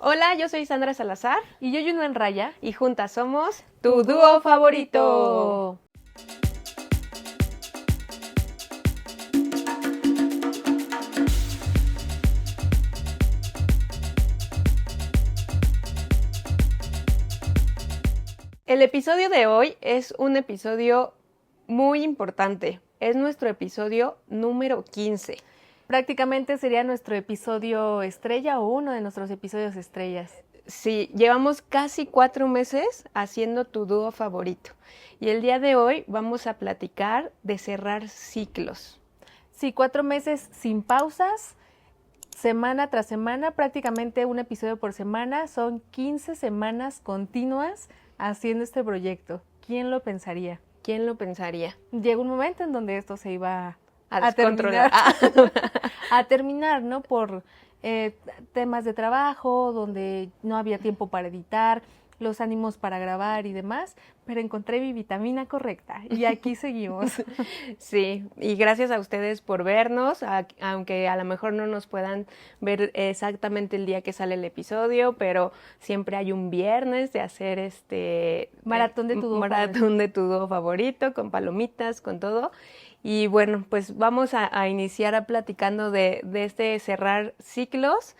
Hola, yo soy Sandra Salazar Y yo, Juno en Raya. y juntas somos tu dúo favorito. El episodio de hoy es un episodio muy importante. Es nuestro episodio número 15. Prácticamente sería nuestro episodio estrella o uno de nuestros episodios estrellas. Sí, llevamos casi 4 meses haciendo tu dúo favorito. Y el día de hoy vamos a platicar de cerrar ciclos. Sí, 4 meses sin pausas, semana tras semana, prácticamente un episodio por semana. Son 15 semanas continuas haciendo este proyecto. ¿Quién lo pensaría? ¿Quién lo pensaría? Llegó un momento en donde esto se iba A a terminar. descontrolar. A terminar, ¿no? Por temas de trabajo, donde no había tiempo para editar, los ánimos para grabar y demás, pero encontré mi vitamina correcta y aquí seguimos. Sí, y gracias a ustedes por vernos, aunque a lo mejor no nos puedan ver exactamente el día que sale el episodio, pero siempre hay un viernes de hacer Maratón de tu dúo maratón de tu dúo favorito, con palomitas, con todo. Y bueno, pues vamos a iniciar platicando de este cerrar ciclos.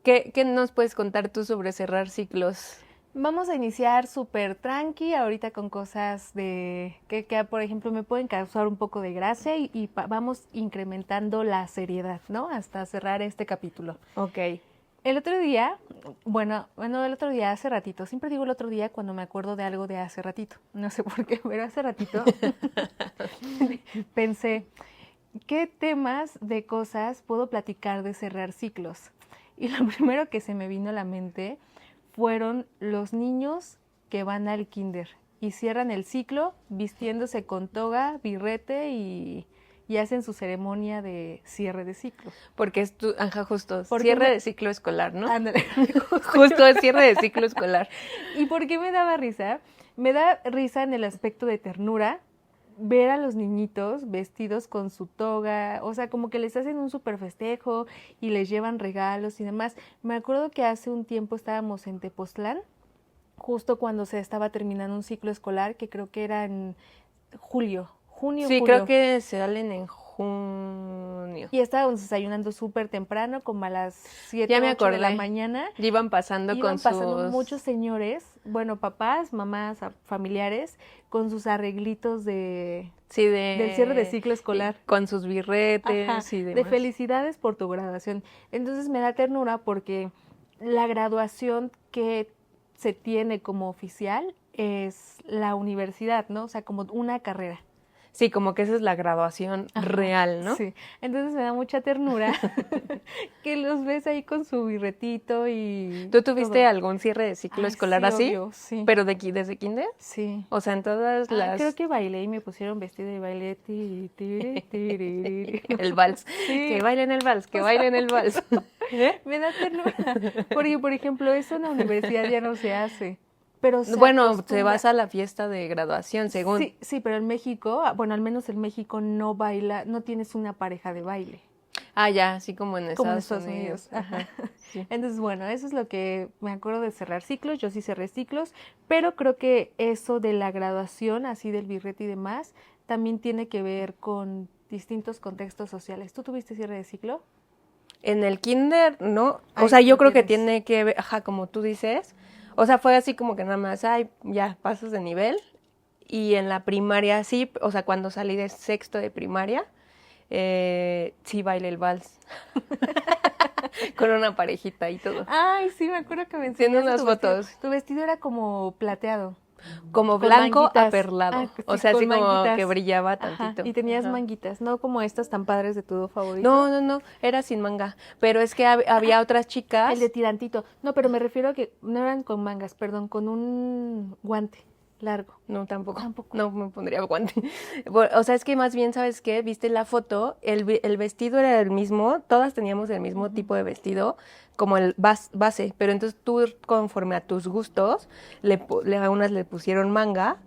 ¿Qué nos puedes contar tú sobre cerrar ciclos? Vamos a iniciar súper tranqui, ahorita con cosas que, por ejemplo, me pueden causar un poco de gracia y vamos incrementando la seriedad, ¿no? Hasta cerrar este capítulo. Ok. El otro día, el otro día, hace ratito, siempre digo el otro día cuando me acuerdo de algo de hace ratito, no sé por qué, pero hace ratito pensé, ¿qué temas de cosas puedo platicar de cerrar ciclos? Y lo primero que se me vino a la mente fueron los niños que van al kinder y cierran el ciclo vistiéndose con toga, birrete y hacen su ceremonia de cierre de ciclo. Porque es justo, Porque cierre de ciclo escolar, ¿no? Ándale. Justo es cierre de ciclo escolar. ¿Y por qué me daba risa? Me da risa en el aspecto de ternura ver a los niñitos vestidos con su toga, o sea, como que les hacen un súper festejo y les llevan regalos y demás. Me acuerdo que hace un tiempo estábamos en Tepoztlán, justo cuando se estaba terminando un ciclo escolar, que creo que era en junio, Sí, julio. creo que salen en junio. Y estábamos desayunando súper temprano, como a las 7, Ya me 8 de la acordé. mañana. Y iban pasando Iban con pasando sus... muchos señores, bueno, papás, mamás, familiares, con sus arreglitos Sí, del cierre de ciclo escolar. Con sus birretes Ajá, y de demás. felicidades por tu graduación. Entonces me da ternura porque la graduación que se tiene como oficial es la universidad, ¿no? O sea, como una carrera. Sí, como que esa es la graduación real, ¿no? Sí, entonces me da mucha ternura que los ves ahí con su birretito y ¿Tú tuviste todo. algún cierre de ciclo Ay, escolar sí, así? obvio, sí. ¿Pero desde kinder? Sí. O sea, en todas las... Creo que bailé y me pusieron vestido y bailé El vals. Sí. Que bailen el vals, que bailen el vals. Me da ternura. Porque, por ejemplo, eso en la universidad ya no se hace. Pero Bueno, te vas a la fiesta de graduación, según... Sí, pero en México, bueno, al menos en México no baila, no tienes una pareja de baile. Ah, ya, así como en Como en Estados Estados Unidos. Ajá. Sí. Entonces, bueno, eso es lo que me acuerdo de cerrar ciclos. Yo sí cerré ciclos, pero creo que eso de la graduación, así del birrete y demás, también tiene que ver con distintos contextos sociales. ¿Tú tuviste cierre de ciclo? En el kinder, no. Ay, O sea, yo no creo que tienes. tiene que ver, ajá, como tú dices. O sea, fue así como que nada más, ay, ya, pasas de nivel. Y en la primaria sí, o sea, cuando salí de sexto de primaria, sí bailé el vals. Con una parejita y todo. Ay, sí, me acuerdo que me Tiene enseñaste unas tu vestido. fotos. Tu vestido era como plateado. Como Con blanco manguitas. aperlado. Sí, O sea, con así como manguitas. que brillaba Ajá, tantito. y tenías Ajá. manguitas, no como estas tan padres de tu dúo favorito. No, era sin manga. Pero es que había otras chicas. El de tirantito. No, pero me refiero a que no eran con mangas, perdón, con un guante largo. No, tampoco. Tampoco. No me pondría guante. O sea, es que más bien, ¿sabes qué? Viste la foto, el vestido era el mismo, todas teníamos el mismo tipo de vestido, como el base, pero entonces tú, conforme a tus gustos, a unas le pusieron manga,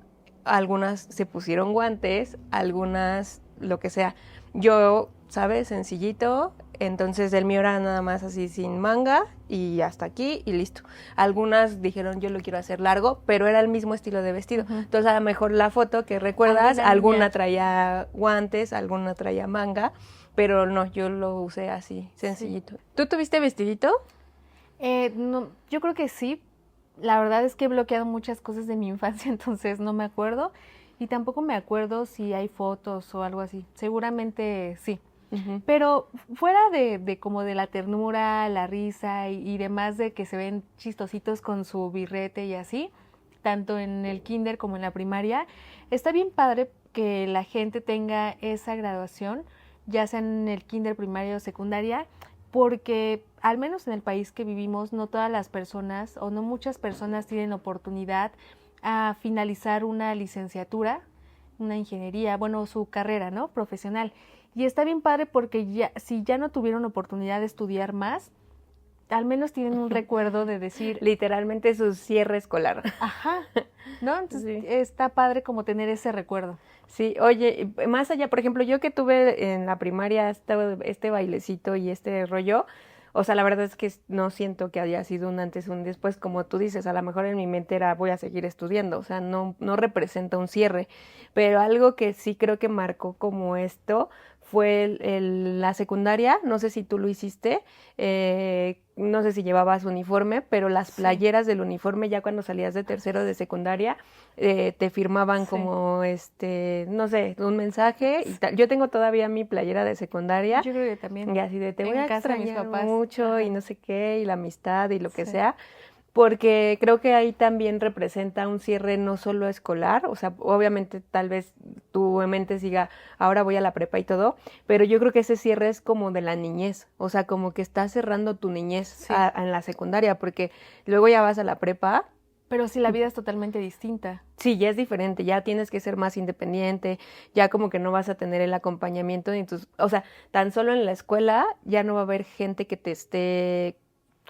algunas se pusieron guantes, algunas lo que sea. Yo, ¿sabes? Sencillito, entonces el mío era nada más así sin manga y hasta aquí y listo. Algunas dijeron yo lo quiero hacer largo, pero era el mismo estilo de vestido. Entonces a lo mejor la foto que recuerdas, alguna traía guantes, alguna traía manga, pero no, yo lo usé así, sencillito. Sí. ¿Tú tuviste vestidito? No, yo creo que sí. La verdad es que he bloqueado muchas cosas de mi infancia, entonces no me acuerdo. Y tampoco me acuerdo si hay fotos o algo así. Seguramente sí. Pero fuera de como de la ternura, la risa y demás de que se ven chistositos con su birrete y así, tanto en el kinder como en la primaria, está bien padre que la gente tenga esa graduación, ya sea en el kinder, primaria o secundaria, porque al menos en el país que vivimos no todas las personas o no muchas personas tienen oportunidad a finalizar una licenciatura, una ingeniería, bueno, su carrera, ¿no? Profesional. Y está bien padre porque ya, si ya no tuvieron oportunidad de estudiar más, al menos tienen un recuerdo de decir... Literalmente su cierre escolar. Ajá, ¿no? Entonces está padre como tener ese recuerdo. Sí, oye, más allá, por ejemplo, yo que tuve en la primaria este bailecito y este rollo, o sea, la verdad es que no siento que haya sido un antes o un después, como tú dices, a lo mejor en mi mente era voy a seguir estudiando, o sea, no representa un cierre, pero algo que sí creo que marcó como esto fue la secundaria, no sé si tú lo hiciste, no sé si llevabas uniforme, pero las playeras del uniforme ya cuando salías de tercero de secundaria te firmaban como no sé, un mensaje y tal. Yo tengo todavía mi playera de secundaria. Yo creo que también. Y así de te voy a extrañar mucho. Ajá. Y no sé qué, y la amistad y lo que sea. Porque creo que ahí también representa un cierre no solo escolar, o sea, obviamente tal vez tu mente siga, ahora voy a la prepa y todo, pero yo creo que ese cierre es como de la niñez, o sea, como que estás cerrando tu niñez en la secundaria, porque luego ya vas a la prepa. Pero sí, la vida es totalmente distinta. Sí, ya es diferente, ya tienes que ser más independiente, ya como que no vas a tener el acompañamiento ni tus, o sea, tan solo en la escuela ya no va a haber gente que te esté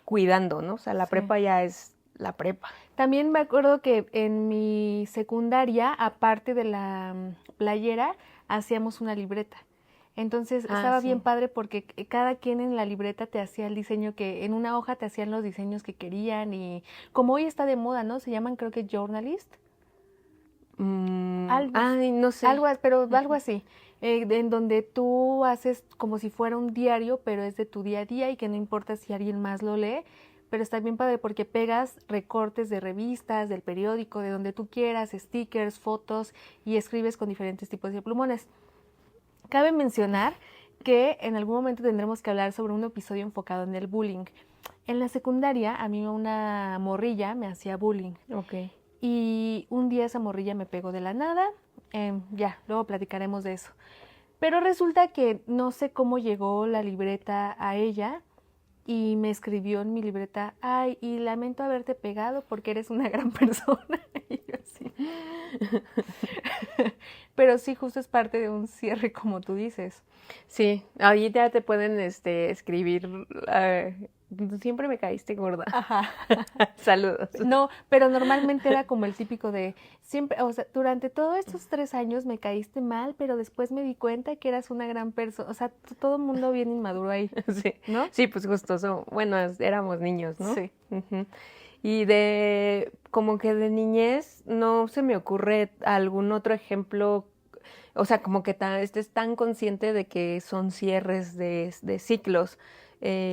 cuidando, ¿no? O sea, la prepa ya es la prepa. También me acuerdo que en mi secundaria, aparte de la playera, hacíamos una libreta. Entonces estaba bien padre porque cada quien en la libreta te hacía el diseño que, en una hoja te hacían los diseños que querían y como hoy está de moda, ¿no? Se llaman creo que journalist. No sé. Pero algo así. En donde tú haces como si fuera un diario, pero es de tu día a día y que no importa si alguien más lo lee, pero está bien padre porque pegas recortes de revistas, del periódico, de donde tú quieras, stickers, fotos y escribes con diferentes tipos de plumones. Cabe mencionar que en algún momento tendremos que hablar sobre un episodio enfocado en el bullying. En la secundaria a mí una morrilla me hacía bullying. Okay. Y un día esa morrilla me pegó de la nada, ya, luego platicaremos de eso. Pero resulta que no sé cómo llegó la libreta a ella y me escribió en mi libreta, ay, y lamento haberte pegado porque eres una gran persona. Y yo así. Pero sí, justo es parte de un cierre, como tú dices. Sí, ahí ya te pueden escribir, siempre me caíste gorda. Ajá. Saludos. No, pero normalmente era como el típico de, siempre, o sea, durante todos estos 3 años me caíste mal, pero después me di cuenta que eras una gran persona. O sea, todo el mundo bien inmaduro ahí. Sí, ¿no? Sí, pues justo, bueno, éramos niños, ¿no? Sí. Uh-huh. Y como que de niñez, no se me ocurre algún otro ejemplo, o sea, como que estés tan consciente de que son cierres de ciclos.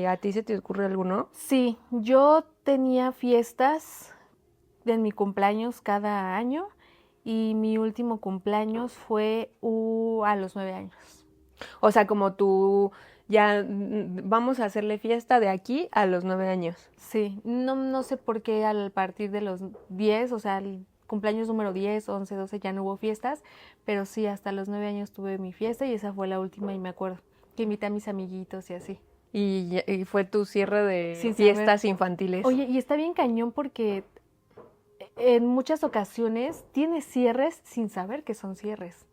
¿A ti se te ocurre alguno? Sí, yo tenía fiestas en mi cumpleaños cada año y mi último cumpleaños fue a los 9 años. O sea, como tú ya vamos a hacerle fiesta de aquí a los 9 años. Sí, no sé por qué al partir de los 10, o sea, el cumpleaños número 10, 11, 12 ya no hubo fiestas, pero sí, hasta los 9 años tuve mi fiesta y esa fue la última y me acuerdo que invité a mis amiguitos y así. Y fue tu cierre de fiestas infantiles. Oye, y está bien cañón porque en muchas ocasiones tienes cierres sin saber que son cierres.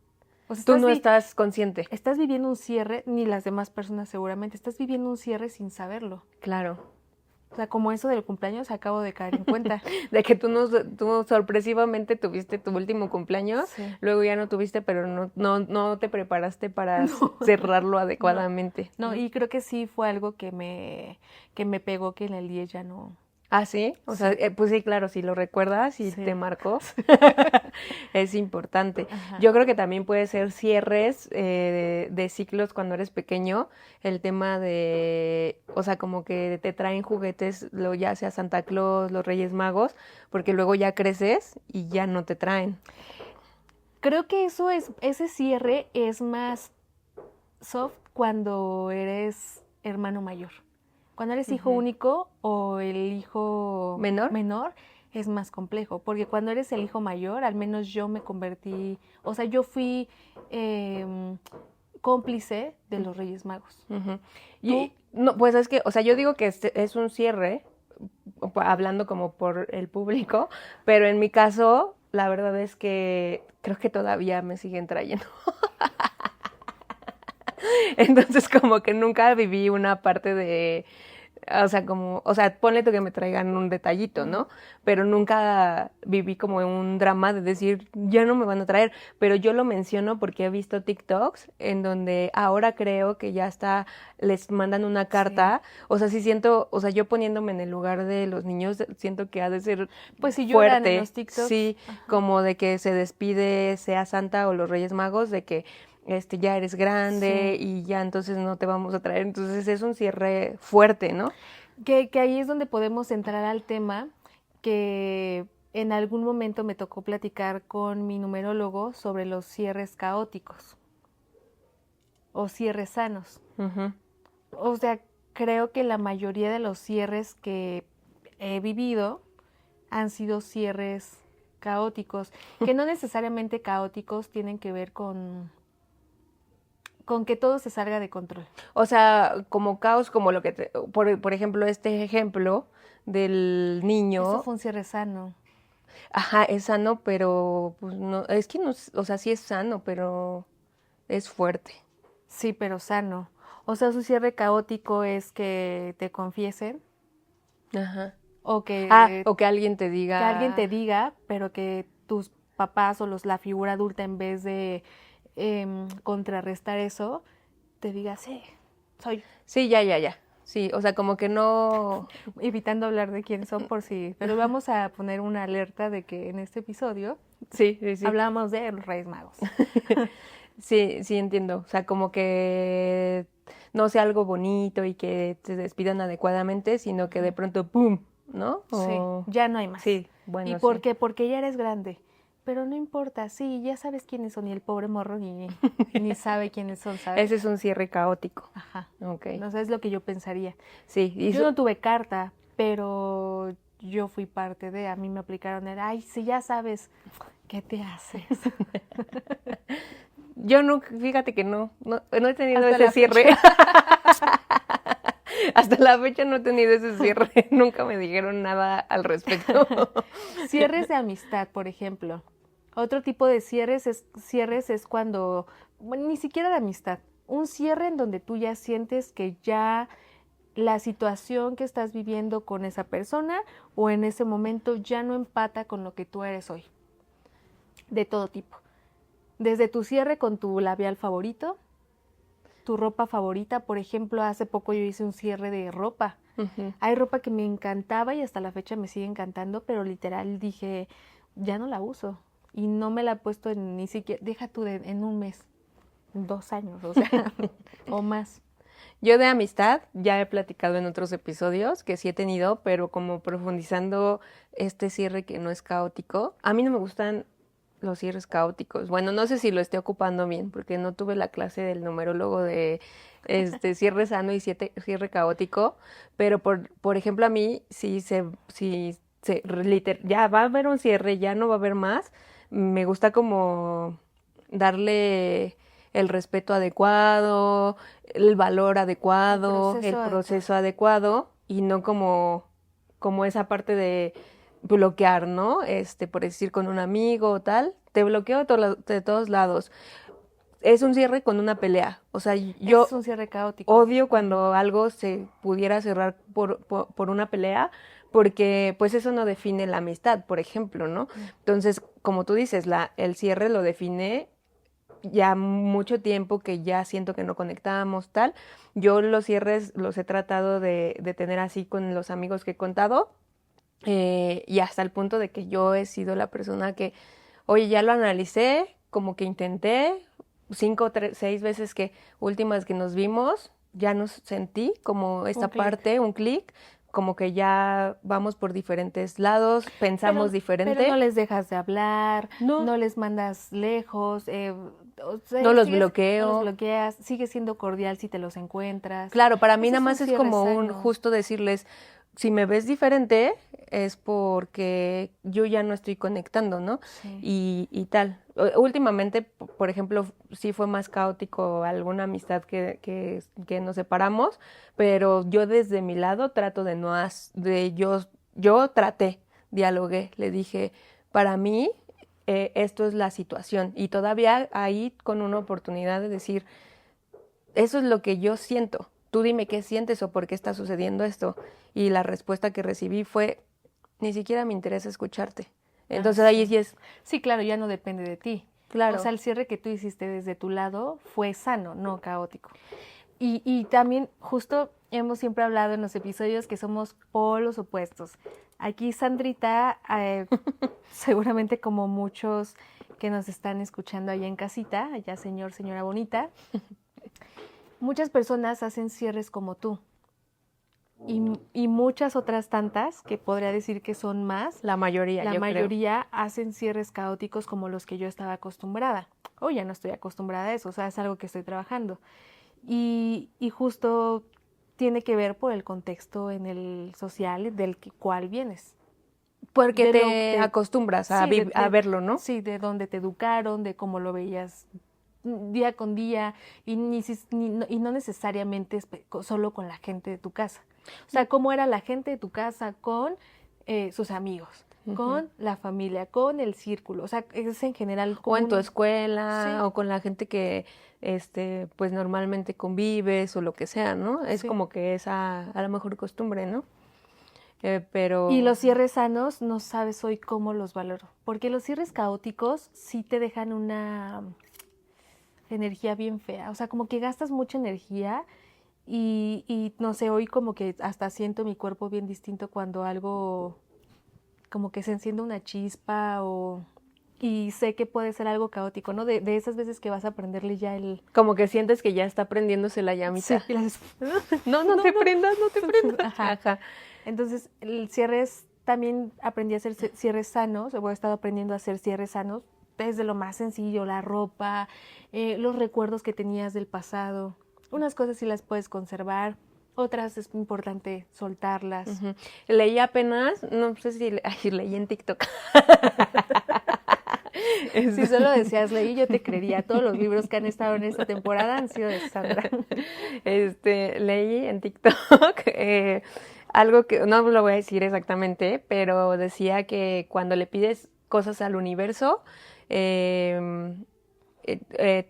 O sea, tú no estás consciente. Estás viviendo un cierre, ni las demás personas seguramente, estás viviendo un cierre sin saberlo. Claro. O sea, como eso del cumpleaños acabo de caer en cuenta. De que tú sorpresivamente tuviste tu último cumpleaños, Sí. luego ya no tuviste, pero no te preparaste para cerrarlo adecuadamente. No, y creo que sí fue algo que me pegó, que en el 10 ya no. ¿Ah, sí? O sea, pues sí, claro, si lo recuerdas y Sí. te marcó, es importante. Ajá. Yo creo que también puede ser cierres de ciclos cuando eres pequeño, el tema de, o sea, como que te traen juguetes, ya sea Santa Claus, los Reyes Magos, porque luego ya creces y ya no te traen. Creo que ese cierre es más soft cuando eres hermano mayor. Cuando eres hijo único o el hijo ¿Menor? es más complejo, porque cuando eres el hijo mayor, al menos yo me convertí, o sea, yo fui cómplice de los Reyes Magos. Uh-huh. Y no, pues es que, o sea, yo digo que es un cierre, hablando como por el público, pero en mi caso, la verdad es que creo que todavía me siguen trayendo. Entonces, como que nunca viví una parte de, o sea, ponle tú que me traigan un detallito, ¿no? Pero nunca viví como un drama de decir, ya no me van a traer. Pero yo lo menciono porque he visto TikToks en donde ahora creo que ya está, les mandan una carta. Sí. O sea, sí siento, o sea, yo poniéndome en el lugar de los niños, siento que ha de ser pues si fuerte. Lloran en los TikToks. Sí, ajá, como de que se despide, sea Santa o los Reyes Magos, de que ya eres grande, sí, y ya entonces no te vamos a traer. Entonces es un cierre fuerte, ¿no? Que ahí es donde podemos entrar al tema que en algún momento me tocó platicar con mi numerólogo sobre los cierres caóticos o cierres sanos. Uh-huh. O sea, creo que la mayoría de los cierres que he vivido han sido cierres caóticos, que no necesariamente caóticos tienen que ver con que todo se salga de control. O sea, como caos, como lo que, por ejemplo, este ejemplo del niño. Eso fue un cierre sano. Ajá, es sano, pero pues no, es que no, o sea, sí es sano, pero es fuerte. Sí, pero sano. O sea, su cierre caótico es que te confiesen. Ajá. O que alguien te diga. Que alguien te diga, pero que tus papás o la figura adulta, en vez de contrarrestar eso, te diga, sí, soy. Sí, ya. Sí, o sea, como que no. Evitando hablar de quién son por si. Pero vamos a poner una alerta de que en este episodio sí. hablamos de los Reyes Magos. Sí, entiendo. O sea, como que no sea algo bonito y que te despidan adecuadamente, sino que de pronto, ¡pum!, ¿no? Sí, ya no hay más. Sí, bueno, ¿Y por qué? Porque ya eres grande. Pero no importa, sí, ya sabes quiénes son y el pobre morro ni sabe quiénes son, ¿sabes? Ese es un cierre caótico. Ajá. Okay. No sé, es lo que yo pensaría. Sí. Yo no tuve carta, pero yo fui parte de, a mí me aplicaron el, ay, si ya sabes, ¿qué te haces? Yo no, fíjate que no he tenido ese cierre. Hasta la fecha no he tenido ese cierre, nunca me dijeron nada al respecto. Cierres de amistad, por ejemplo. Otro tipo de cierres es cuando, bueno, ni siquiera de amistad, un cierre en donde tú ya sientes que ya la situación que estás viviendo con esa persona o en ese momento ya no empata con lo que tú eres hoy. De todo tipo. Desde tu cierre con tu labial favorito, tu ropa favorita. Por ejemplo, hace poco yo hice un cierre de ropa. Uh-huh. Hay ropa que me encantaba y hasta la fecha me sigue encantando, pero literal dije, ya no la uso. Y no me la he puesto ni siquiera, deja tú en un mes, 2 años, o sea, o más. Yo de amistad ya he platicado en otros episodios que sí he tenido, pero como profundizando este cierre que no es caótico. A mí no me gustan los cierres caóticos. Bueno, no sé si lo esté ocupando bien, porque no tuve la clase del numerólogo de cierre sano y cierre caótico, pero por ejemplo a mí, ya va a haber un cierre, ya no va a haber más, me gusta como darle el respeto adecuado, el valor adecuado, el proceso adecuado, y no como esa parte de bloquear, ¿no? Por decir con un amigo o tal, te bloqueo de todos lados. es un cierre con una pelea. O sea, yo Es un cierre caótico. odio cuando algo se pudiera cerrar por una pelea, porque pues eso no define la amistad, por ejemplo, ¿no? Entonces, como tú dices, el cierre lo define ya mucho tiempo que ya siento que no conectamos, tal. Yo los cierres los he tratado de tener así con los amigos que he contado, y hasta el punto de que yo he sido la persona que, oye, ya lo analicé, como que intenté, 6 veces que últimas que nos vimos, ya nos sentí como esta Un clic. parte, un clic, como que ya vamos por diferentes lados, pensamos diferente. Pero no les dejas de hablar, No. no les mandas lejos, o sea, No los bloqueo. No los bloqueas, sigues siendo cordial si te los encuentras. Claro, para mí Ese nada un más es cierre como un sano. justo decirles, si me ves diferente es porque yo ya no estoy conectando, ¿no? Sí. Y tal. Últimamente, por ejemplo, sí fue más caótico alguna amistad que nos separamos, pero yo desde mi lado trato de no yo traté, dialogué, le dije, para mí esto es la situación, y todavía ahí con una oportunidad de decir, eso es lo que yo siento. Tú dime qué sientes o por qué está sucediendo esto. Y la respuesta que recibí fue, ni siquiera me interesa escucharte. Entonces ahí sí es, Sí, claro, ya no depende de ti. claro. O sea, el cierre que tú hiciste desde tu lado fue sano, no caótico. Y también, justo hemos siempre hablado en los episodios que somos polos opuestos. Aquí Sandrita, seguramente como muchos que nos están escuchando allá en casita, allá señor, señora bonita, muchas personas hacen cierres como tú. Y muchas otras tantas, que podría decir que son más, La mayoría, la yo creo. mayoría hacen cierres caóticos como los que yo estaba acostumbrada. Hoy ya no estoy acostumbrada a eso, o sea, es algo que estoy trabajando. Y justo tiene que ver por el contexto en el social del cual vienes. Porque De te acostumbras a, sí, a verlo, ¿no? Sí, de dónde te educaron, de cómo lo veías día con día y no necesariamente solo con la gente de tu casa. O sea, cómo era la gente de tu casa con sus amigos, con la familia, con el círculo. O sea, es en general O en tu escuela, Sí. o con la gente que pues normalmente convives o lo que sea, ¿no? Es Sí. como que esa a lo mejor costumbre, ¿no? Pero Y los cierres sanos no sabes hoy cómo los valoro. Porque los cierres caóticos sí te dejan una energía bien fea. O sea, como que gastas mucha energía y no sé, hoy como que hasta siento mi cuerpo bien distinto cuando algo como que se enciende una chispa y sé que puede ser algo caótico, ¿no? De esas veces que vas a prenderle ya el... como que sientes que ya está prendiéndose la llamita. Sí, y las... No te prendas, no te prendas. Ajá. Ajá. Entonces, el cierre también aprendí a hacer cierres sanos, o he estado aprendiendo a hacer cierres sanos desde lo más sencillo, la ropa, los recuerdos que tenías del pasado. Unas cosas sí las puedes conservar, otras es importante soltarlas. Uh-huh. Leí apenas, no sé si leí en TikTok. Si solo decías leí, yo te creería. Todos los libros que han estado en esta temporada han sido de Sandra. Leí en TikTok algo que no lo voy a decir exactamente, pero decía que cuando le pides cosas al universo,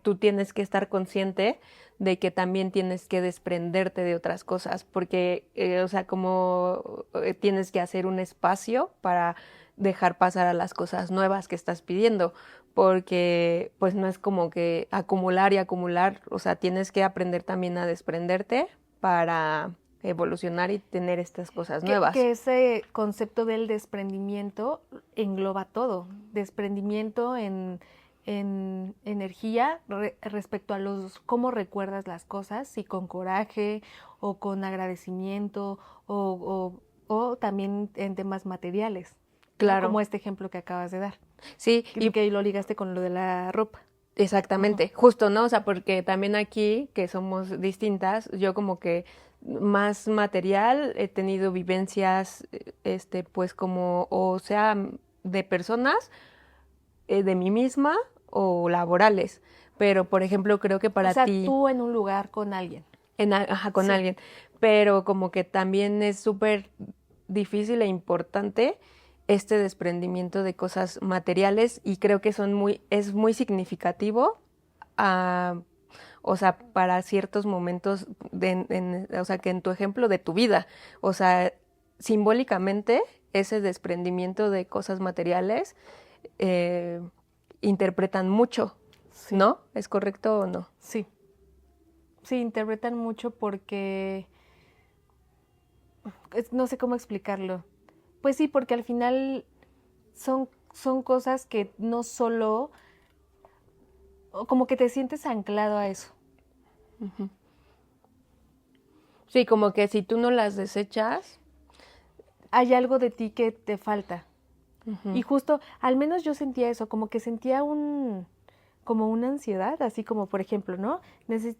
tú tienes que estar consciente de que también tienes que desprenderte de otras cosas, porque, o sea, como tienes que hacer un espacio para dejar pasar a las cosas nuevas que estás pidiendo, porque pues no es como que acumular y acumular, o sea, tienes que aprender también a desprenderte para evolucionar y tener estas cosas nuevas. Que ese concepto del desprendimiento engloba todo, desprendimiento en energía respecto a cómo recuerdas las cosas, si con coraje o con agradecimiento o también en temas materiales. Claro. Como este ejemplo que acabas de dar. Sí. Y que lo ligaste con lo de la ropa. Exactamente, justo, ¿no? O sea, porque también aquí, que somos distintas, yo como que más material, he tenido vivencias, pues como, o sea, de personas, de mí misma o laborales. Pero, por ejemplo, creo que para ti... tú en un lugar con alguien. Con Sí. alguien. Pero como que también es súper difícil e importante este desprendimiento de cosas materiales, y creo que es muy significativo o sea, para ciertos momentos, o sea, que en tu ejemplo de tu vida, o sea, simbólicamente ese desprendimiento de cosas materiales eh, interpretan mucho, Sí. ¿no? ¿Es correcto o no? Sí. Sí, interpretan mucho porque no sé cómo explicarlo. Pues sí, porque al final son cosas que no solo, o como que te sientes anclado a eso. Sí, como que si tú no las desechas. Hay algo de ti que te falta. Uh-huh. Y justo, al menos yo sentía eso, como que sentía como una ansiedad, así como por ejemplo, ¿no?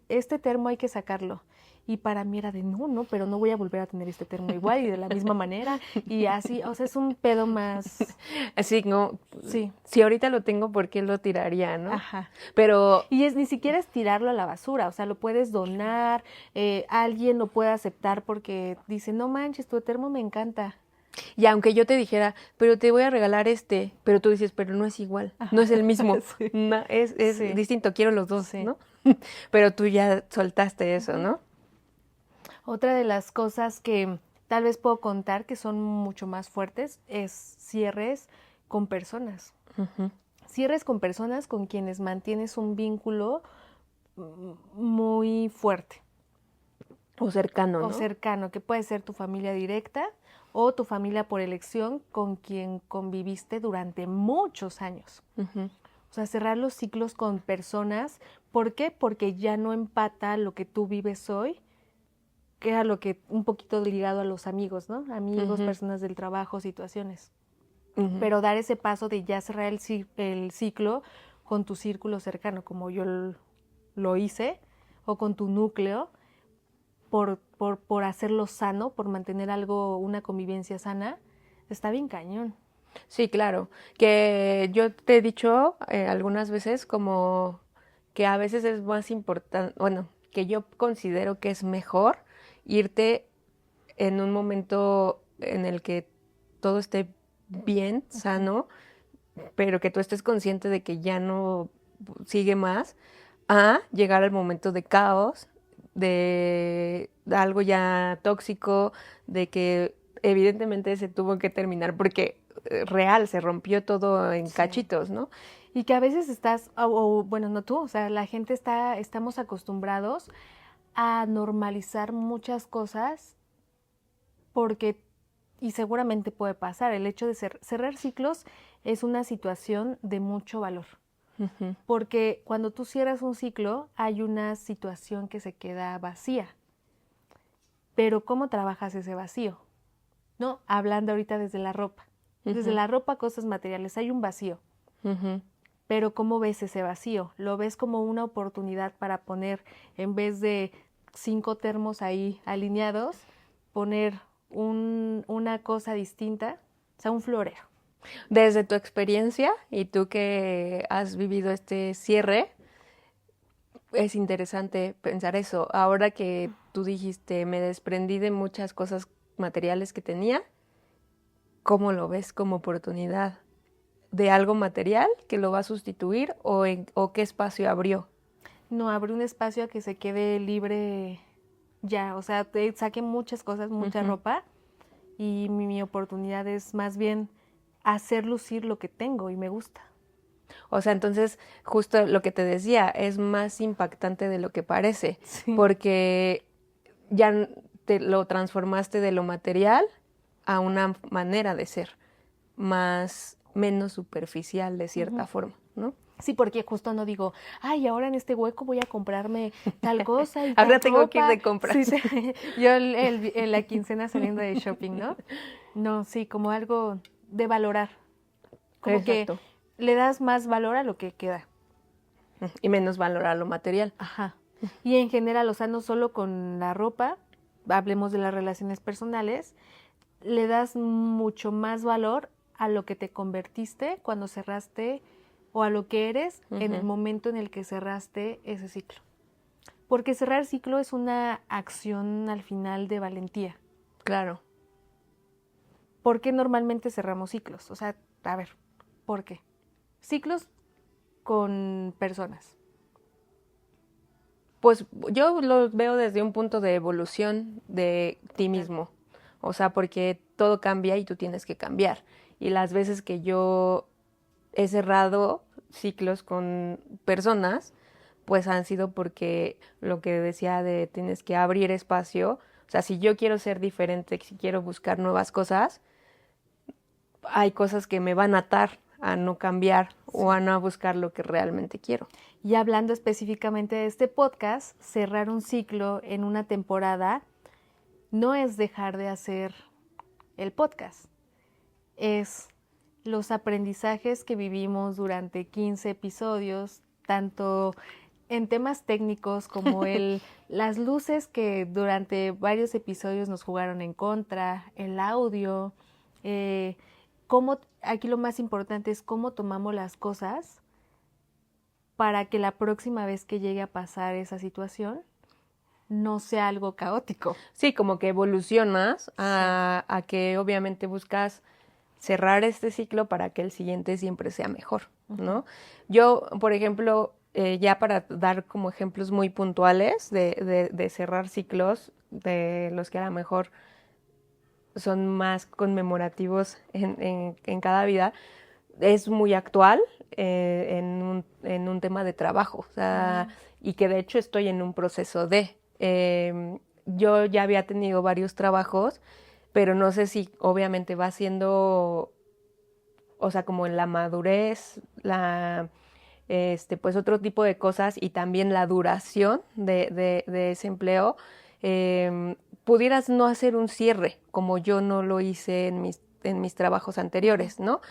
Este termo hay que sacarlo. Y para mí era de no, pero no voy a volver a tener este termo igual y de la misma manera. Y así, o sea, es un pedo más. Así, no, Sí. si ahorita lo tengo, ¿por qué lo tiraría, no? Ajá. Pero Y ni siquiera es tirarlo a la basura, o sea, lo puedes donar, alguien lo puede aceptar porque dice, no manches, tu termo me encanta. y aunque yo te dijera, pero te voy a regalar pero tú dices, pero no es igual, no es el mismo, Sí. no, es Sí. distinto, quiero los dos, Sí. ¿no? Pero tú ya soltaste eso, ¿no? Otra de las cosas que tal vez puedo contar que son mucho más fuertes es cierres con personas. Uh-huh. Cierres con personas con quienes mantienes un vínculo muy fuerte. O cercano, O ¿no? cercano, que puede ser tu familia directa o tu familia por elección con quien conviviste durante muchos años. Uh-huh. O sea, cerrar los ciclos con personas. ¿Por qué? Porque ya no empata lo que tú vives hoy, que era lo que un poquito ligado a los amigos, ¿no? Amigos, Uh-huh. personas del trabajo, situaciones. Uh-huh. Pero dar ese paso de ya cerrar el ciclo con tu círculo cercano, como yo lo hice, o con tu núcleo, por hacerlo sano, por mantener algo, una convivencia sana, está bien cañón. Sí, claro, que yo te he dicho algunas veces como que a veces es más importante, bueno, que yo considero que es mejor irte en un momento en el que todo esté bien, sano, pero que tú estés consciente de que ya no sigue más, a llegar al momento de caos, de algo ya tóxico, de que evidentemente se tuvo que terminar porque real, se rompió todo en Sí. cachitos, ¿no? Y que a veces bueno, no tú, o sea, la gente estamos acostumbrados a normalizar muchas cosas porque, y seguramente puede pasar, el hecho de cerrar ciclos es una situación de mucho valor. Uh-huh. Porque cuando tú cierras un ciclo, hay una situación que se queda vacía. Pero ¿cómo trabajas ese vacío? ¿No? Hablando ahorita desde la ropa. Uh-huh. Desde la ropa, cosas materiales, hay un vacío. Uh-huh. Pero ¿cómo ves ese vacío? ¿Lo ves como una oportunidad para poner, en vez de 5 termos ahí alineados, poner una cosa distinta? O sea, un florero. Desde tu experiencia y tú que has vivido este cierre, es interesante pensar eso. Ahora que tú dijiste, me desprendí de muchas cosas materiales que tenía, ¿cómo lo ves como oportunidad? ¿De algo material que lo va a sustituir o qué espacio abrió? No, abre un espacio a que se quede libre ya. O sea, te saqué muchas cosas, mucha Uh-huh. ropa. Y mi oportunidad es más bien hacer lucir lo que tengo y me gusta. O sea, entonces, justo lo que te decía, es más impactante de lo que parece, Sí. porque ya te lo transformaste de lo material a una manera de ser, menos superficial de cierta forma, ¿no? Sí, porque justo no digo, ay, ahora en este hueco voy a comprarme tal cosa y Ahora tal tengo que ir ropa. de compras. Sí, sí. Yo la quincena saliendo de shopping, ¿no? No, sí, como algo de valorar. Como que Exacto. le das más valor a lo que queda. Y menos valorar lo material. Ajá. Y en general, o sea, no solo con la ropa, hablemos de las relaciones personales, le das mucho más valor a lo que te convertiste cuando cerraste o a lo que eres en el momento en el que cerraste ese ciclo. Porque cerrar ciclo es una acción al final de valentía. Claro. ¿Por qué normalmente cerramos ciclos? O sea, a ver, ¿por qué? Ciclos con personas. Pues yo lo veo desde un punto de evolución de ti mismo. O sea, porque todo cambia y tú tienes que cambiar. Y las veces que yo he cerrado ciclos con personas, pues han sido porque lo que decía de tienes que abrir espacio. O sea, si yo quiero ser diferente, si quiero buscar nuevas cosas, hay cosas que me van a atar a no cambiar o a no buscar lo que realmente quiero. Y hablando específicamente de este podcast, cerrar un ciclo en una temporada no es dejar de hacer el podcast, es los aprendizajes que vivimos durante 15 episodios, tanto en temas técnicos como las luces que durante varios episodios nos jugaron en contra, el audio, aquí lo más importante es cómo tomamos las cosas para que la próxima vez que llegue a pasar esa situación no sea algo caótico. Sí, como que evolucionas a que obviamente buscas cerrar este ciclo para que el siguiente siempre sea mejor, ¿no? Yo, por ejemplo, ya para dar como ejemplos muy puntuales de cerrar ciclos, de los que a lo mejor son más conmemorativos en cada vida, es muy actual en un tema de trabajo, o sea, y que de hecho estoy en un proceso de... yo ya había tenido varios trabajos, pero no sé si obviamente va siendo, o sea, como en la madurez, pues otro tipo de cosas y también la duración de ese empleo, pudieras no hacer un cierre, como yo no lo hice en mis trabajos anteriores, ¿no?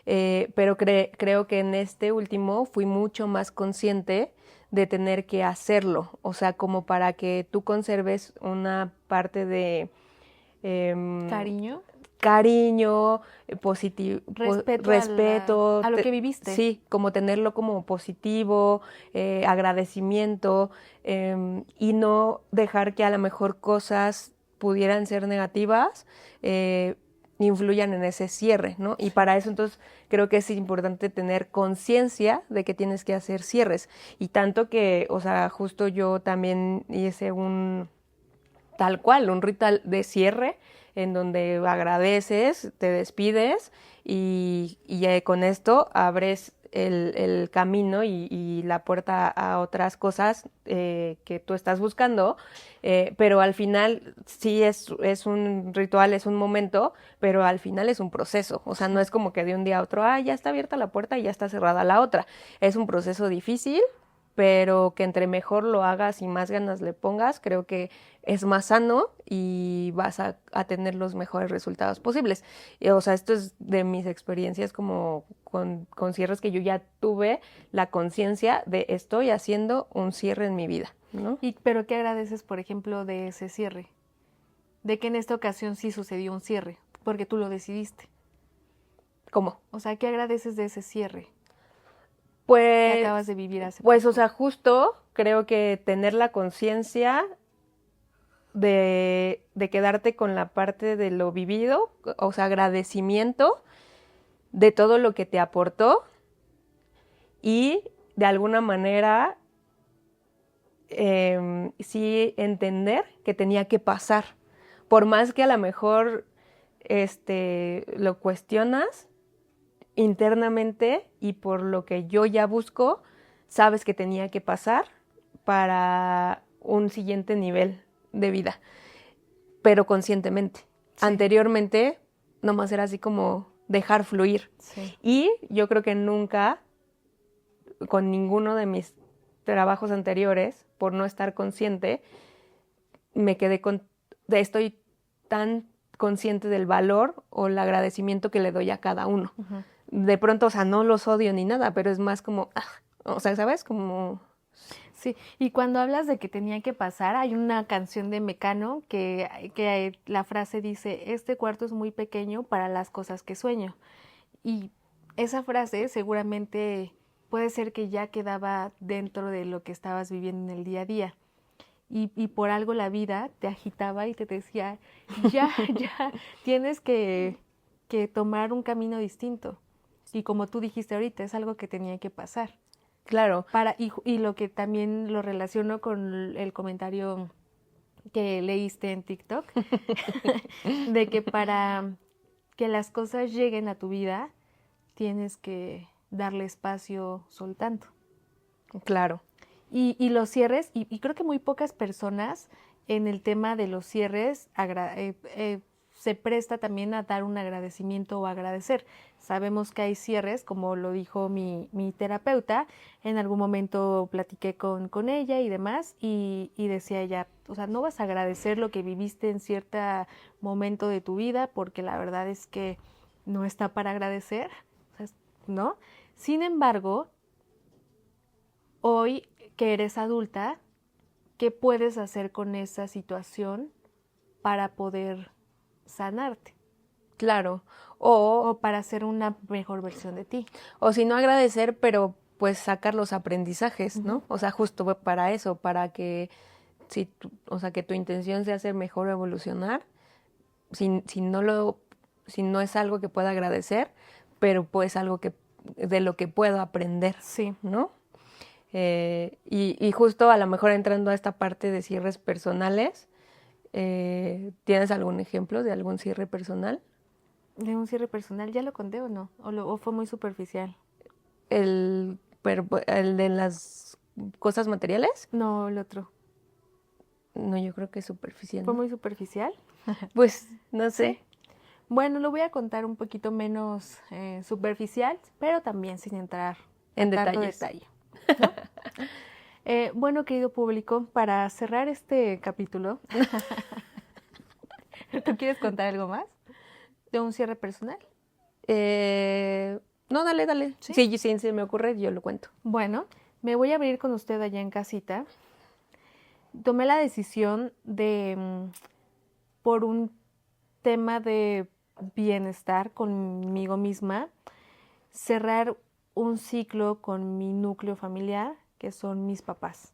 Pero creo que en este último fui mucho más consciente de tener que hacerlo, o sea, como para que tú conserves una parte de cariño, respeto a lo que viviste. Sí, como tenerlo como positivo, agradecimiento, y no dejar que a lo mejor cosas pudieran ser negativas, influyan en ese cierre, ¿no? Y para eso entonces creo que es importante tener conciencia de que tienes que hacer cierres. Y tanto que, o sea, justo yo también hice tal cual, un ritual de cierre en donde agradeces, te despides y con esto abres el camino y la puerta a otras cosas que tú estás buscando, pero al final sí es un ritual, es un momento, pero al final es un proceso, o sea, no es como que de un día a otro, ya está abierta la puerta y ya está cerrada la otra, es un proceso difícil, pero que entre mejor lo hagas y más ganas le pongas, creo que es más sano y vas a tener los mejores resultados posibles. O sea, esto es de mis experiencias como con cierres que yo ya tuve la conciencia de estoy haciendo un cierre en mi vida, ¿no? ¿Pero qué agradeces, por ejemplo, de ese cierre? De que en esta ocasión sí sucedió un cierre, porque tú lo decidiste. ¿Cómo? O sea, ¿qué agradeces de ese cierre? Pues, que acabas de vivir hace poco. O sea, justo creo que tener la conciencia de quedarte con la parte de lo vivido, o sea, agradecimiento de todo lo que te aportó y de alguna manera sí entender que tenía que pasar. Por más que a lo mejor lo cuestionas internamente y por lo que yo ya busco, sabes que tenía que pasar para un siguiente nivel de vida, pero conscientemente. Sí. Anteriormente, nomás era así como dejar fluir. Sí. Y yo creo que nunca, con ninguno de mis trabajos anteriores, por no estar consciente, me quedé estoy tan consciente del valor o el agradecimiento que le doy a cada uno. Uh-huh. De pronto, o sea, no los odio ni nada, pero es más como, o sea, ¿sabes? Como... Sí, y cuando hablas de que tenía que pasar, hay una canción de Mecano que la frase dice, este cuarto es muy pequeño para las cosas que sueño. Y esa frase seguramente puede ser que ya quedaba dentro de lo que estabas viviendo en el día a día. Y por algo la vida te agitaba y te decía, ya, tienes que tomar un camino distinto. Y como tú dijiste ahorita, es algo que tenía que pasar. Claro. Y lo que también lo relaciono con el comentario que leíste en TikTok, de que para que las cosas lleguen a tu vida, tienes que darle espacio soltando. Claro. Y los cierres, y creo que muy pocas personas en el tema de los cierres se presta también a dar un agradecimiento o agradecer. Sabemos que hay cierres, como lo dijo mi terapeuta, en algún momento platiqué con ella y demás, y decía ella, o sea, no vas a agradecer lo que viviste en cierto momento de tu vida, porque la verdad es que no está para agradecer, o sea, ¿no? Sin embargo, hoy que eres adulta, ¿qué puedes hacer con esa situación para poder sanarte? Claro. O para ser una mejor versión de ti. O si no agradecer, pero pues sacar los aprendizajes, ¿no? Ujú. O sea, justo para eso, para que o sea, que tu intención sea ser mejor o evolucionar, si no es algo que pueda agradecer, pero pues algo de lo que puedo aprender, Sí. ¿no? Y justo a lo mejor entrando a esta parte de cierres personales, ¿tienes algún ejemplo de algún cierre personal? ¿De un cierre personal ya lo conté o no? ¿O fue muy superficial? El de las cosas materiales, No, el otro. no, yo creo que es superficial, ¿Fue ¿no? muy superficial? Pues, no sé, Bueno, lo voy a contar un poquito menos superficial, pero también sin entrar en a tanto detalles. detalle, ¿no? Bueno, querido público, para cerrar este capítulo, ¿tú quieres contar algo más de un cierre personal? No, dale, dale. ¿Sí? Sí, sí, se me ocurre, yo lo cuento. Bueno, me voy a abrir con usted allá en casita. Tomé la decisión de, por un tema de bienestar conmigo misma, cerrar un ciclo con mi núcleo familiar, que son mis papás.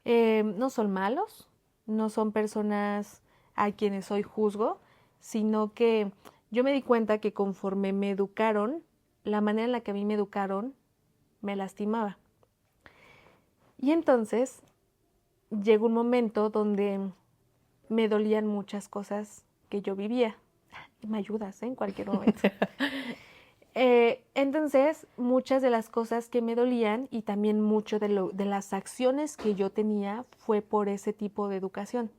No son malos, no son personas a quienes hoy juzgo, sino que yo me di cuenta que conforme me educaron, la manera en la que a mí me educaron me lastimaba. Y entonces llegó un momento donde me dolían muchas cosas que yo vivía. Me ayudas, ¿eh? En cualquier momento. Entonces, muchas de las cosas que me dolían y también mucho de las acciones que yo tenía fue por ese tipo de educación.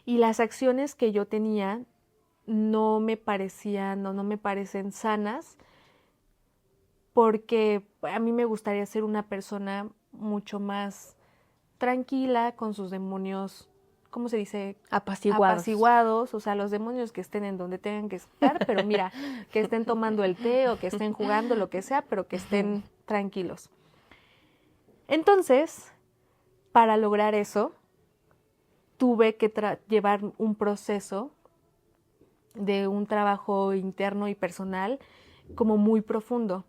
Y las acciones que yo tenía no me parecían o no me parecen sanas porque a mí me gustaría ser una persona mucho más tranquila con sus demonios, ¿cómo se dice? Apaciguados. Apaciguados, o sea, los demonios que estén en donde tengan que estar, pero mira, que estén tomando el té o que estén jugando, lo que sea, pero que estén tranquilos. Entonces, para lograr eso, tuve que llevar un proceso de un trabajo interno y personal como muy profundo.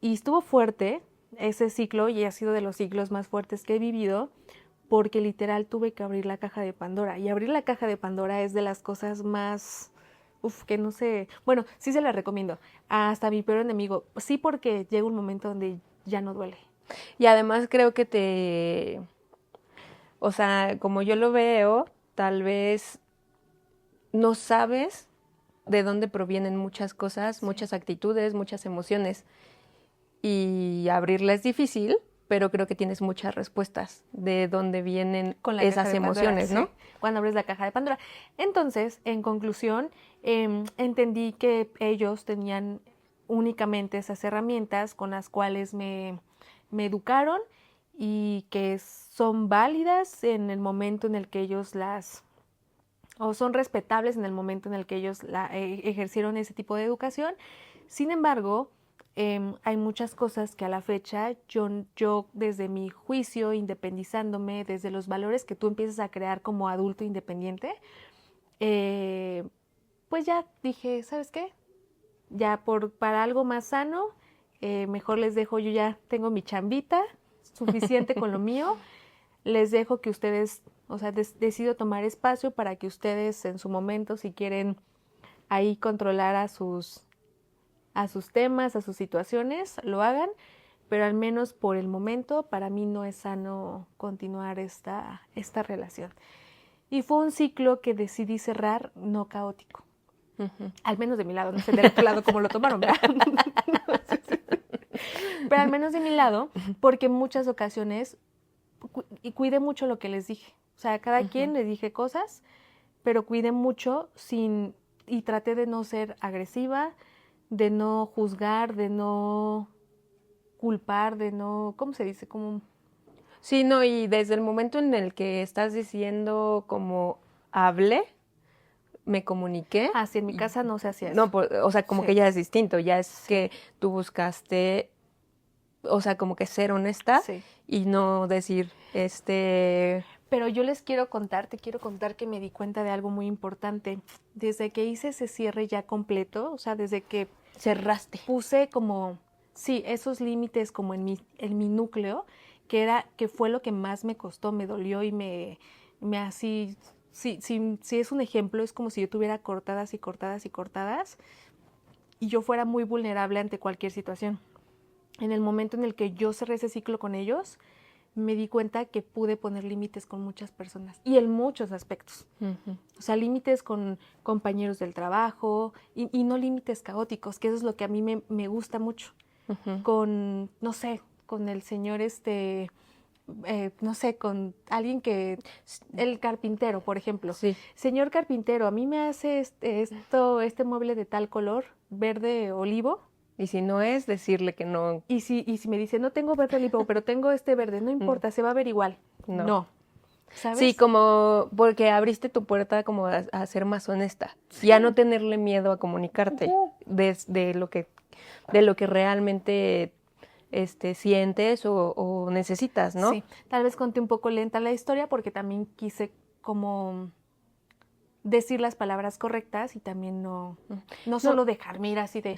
Y estuvo fuerte ese ciclo y ha sido de los ciclos más fuertes que he vivido porque literal tuve que abrir la caja de Pandora. Y abrir la caja de Pandora es de las cosas más, que no sé, bueno, sí se la recomiendo. Hasta mi peor enemigo, sí, porque llega un momento donde ya no duele. Y además creo o sea, como yo lo veo, tal vez no sabes de dónde provienen muchas cosas, Sí. muchas actitudes, muchas emociones. Y abrirla es difícil, pero creo que tienes muchas respuestas de dónde vienen Con la esas caja de Pandora, emociones, sí, ¿no? cuando abres la caja de Pandora. Entonces, en conclusión, entendí que ellos tenían únicamente esas herramientas con las cuales me educaron y que son válidas en el momento en el que ellos o son respetables en el momento en el que ellos ejercieron ese tipo de educación. Sin embargo, hay muchas cosas que a la fecha yo desde mi juicio, independizándome, desde los valores que tú empiezas a crear como adulto independiente, pues ya dije, ¿sabes qué? Ya para algo más sano, mejor les dejo, yo ya tengo mi chambita, suficiente con lo mío, les dejo que ustedes, o sea, decido tomar espacio para que ustedes en su momento, si quieren ahí controlar a sus temas, a sus situaciones, lo hagan, pero al menos por el momento para mí no es sano continuar esta relación. Y fue un ciclo que decidí cerrar no caótico. Al menos de mi lado, no sé del otro lado cómo lo tomaron, ¿verdad? Pero al menos de mi lado, porque en muchas ocasiones y cuidé mucho lo que les dije. O sea, a cada quien le dije cosas, pero cuidé mucho y traté de no ser agresiva, de no juzgar, de no culpar, de no, ¿cómo se dice? Como Sí, no, y desde el momento en el que estás diciendo como hablé, me comuniqué. si en mi casa no se hacía eso. No, o sea, como Sí. que ya es distinto, ya es Sí. que tú buscaste, o sea, como que ser honesta Sí. y no decir, Pero yo te quiero contar que me di cuenta de algo muy importante. Desde que hice ese cierre ya completo, o sea, desde que cerraste. puse como, sí, esos límites como en mi núcleo, que fue lo que más me costó, me dolió y me así, si es un ejemplo, es como si yo tuviera cortadas y cortadas y cortadas y yo fuera muy vulnerable ante cualquier situación. En el momento en el que yo cerré ese ciclo con ellos, me di cuenta que pude poner límites con muchas personas y en muchos aspectos. O sea, límites con compañeros del trabajo y no límites caóticos, que eso es lo que a mí me gusta mucho. Con, no sé, con el señor no sé, con alguien el carpintero, por ejemplo. Sí. Señor carpintero, a mí me hace este mueble de tal color, verde olivo. Y si no es, decirle que no. Y si me dice, no tengo verde olivo, pero tengo este verde, no importa, se va a ver igual. No. ¿Sabes? Sí, como porque abriste tu puerta como a ser más honesta y a no tenerle miedo a comunicarte de lo que realmente sientes o necesitas, ¿no? Sí, tal vez conté un poco lenta la historia porque también quise como decir las palabras correctas y también no solo dejarme ir así de,